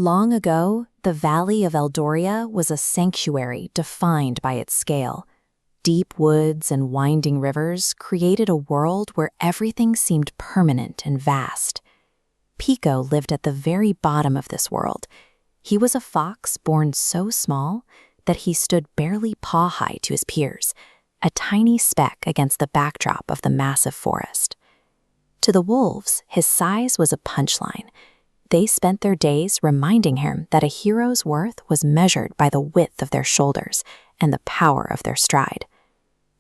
Long ago, the Valley of Eldoria was a sanctuary defined by its scale. Deep woods and winding rivers created a world where everything seemed permanent and vast. Pico lived at the very bottom of this world. He was a fox born so small that he stood barely paw-high to his peers, a tiny speck against the backdrop of the massive forest. To the wolves, his size was a punchline. They spent their days reminding him that a hero's worth was measured by the width of their shoulders and the power of their stride.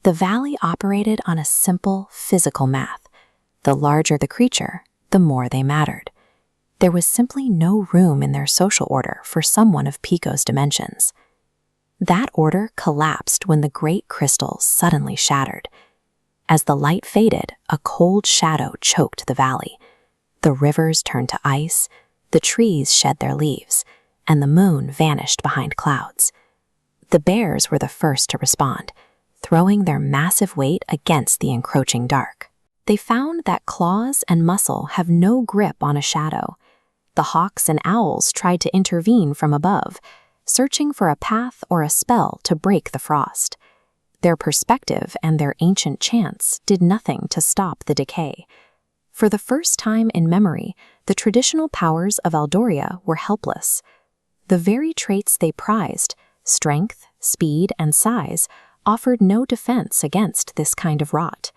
The valley operated on a simple physical math. The larger the creature, the more they mattered. There was simply no room in their social order for someone of Pico's dimensions. That order collapsed when the great crystals suddenly shattered. As the light faded, a cold shadow choked the valley. The rivers turned to ice, the trees shed their leaves, and the moon vanished behind clouds. The bears were the first to respond, throwing their massive weight against the encroaching dark. They found that claws and muscle have no grip on a shadow. The hawks and owls tried to intervene from above, searching for a path or a spell to break the frost. Their perspective and their ancient chants did nothing to stop the decay. For the first time in memory, the traditional powers of Eldoria were helpless. The very traits they prized, strength, speed, and size, offered no defense against this kind of rot.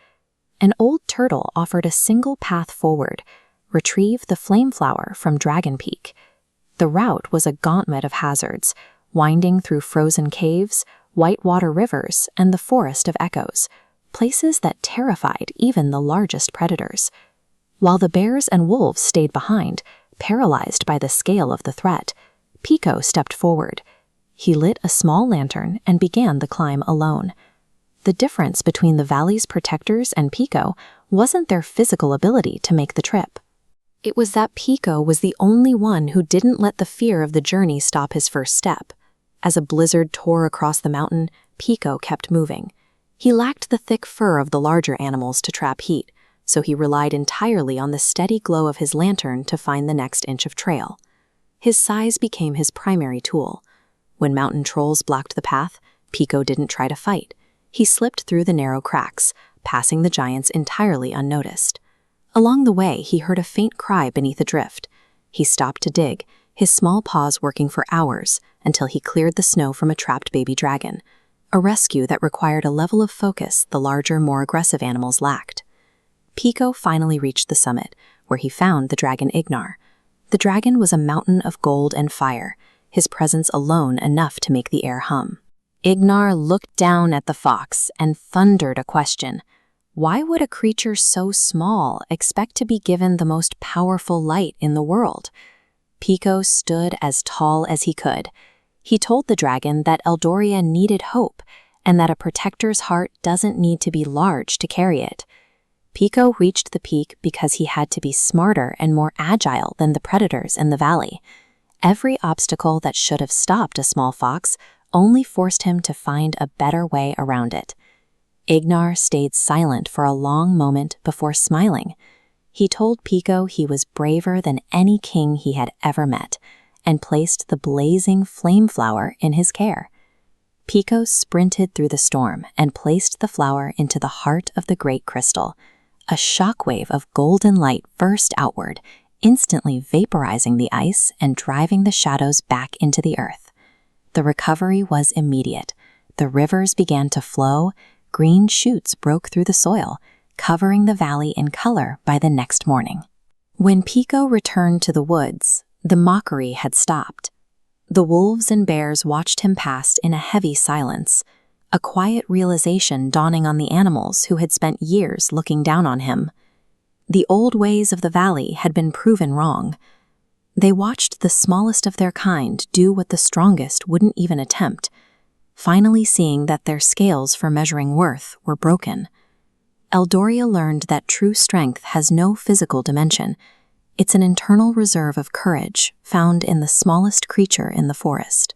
An old turtle offered a single path forward: retrieve the flame flower from Dragon Peak. The route was a gauntlet of hazards, winding through frozen caves, whitewater rivers, and the Forest of Echoes, places that terrified even the largest predators. While the bears and wolves stayed behind, paralyzed by the scale of the threat, Pico stepped forward. He lit a small lantern and began the climb alone. The difference between the valley's protectors and Pico wasn't their physical ability to make the trip. It was that Pico was the only one who didn't let the fear of the journey stop his first step. As a blizzard tore across the mountain, Pico kept moving. He lacked the thick fur of the larger animals to trap heat, so he relied entirely on the steady glow of his lantern to find the next inch of trail. His size became his primary tool. When mountain trolls blocked the path, Pico didn't try to fight. He slipped through the narrow cracks, passing the giants entirely unnoticed. Along the way, he heard a faint cry beneath a drift. He stopped to dig, his small paws working for hours until he cleared the snow from a trapped baby dragon, a rescue that required a level of focus the larger, more aggressive animals lacked. Pico finally reached the summit, where he found the dragon Ignar. The dragon was a mountain of gold and fire, his presence alone enough to make the air hum. Ignar looked down at the fox and thundered a question. Why would a creature so small expect to be given the most powerful light in the world? Pico stood as tall as he could. He told the dragon that Eldoria needed hope, and that a protector's heart doesn't need to be large to carry it. Pico reached the peak because he had to be smarter and more agile than the predators in the valley. Every obstacle that should have stopped a small fox only forced him to find a better way around it. Ignar stayed silent for a long moment before smiling. He told Pico he was braver than any king he had ever met, and placed the blazing flame flower in his care. Pico sprinted through the storm and placed the flower into the heart of the great crystal. A shockwave of golden light burst outward, instantly vaporizing the ice and driving the shadows back into the earth. The recovery was immediate. The rivers began to flow, green shoots broke through the soil, covering the valley in color by the next morning. When Pico returned to the woods, the mockery had stopped. The wolves and bears watched him pass in a heavy silence, a quiet realization dawning on the animals who had spent years looking down on him. The old ways of the valley had been proven wrong. They watched the smallest of their kind do what the strongest wouldn't even attempt, finally seeing that their scales for measuring worth were broken. Eldoria learned that true strength has no physical dimension. It's an internal reserve of courage found in the smallest creature in the forest.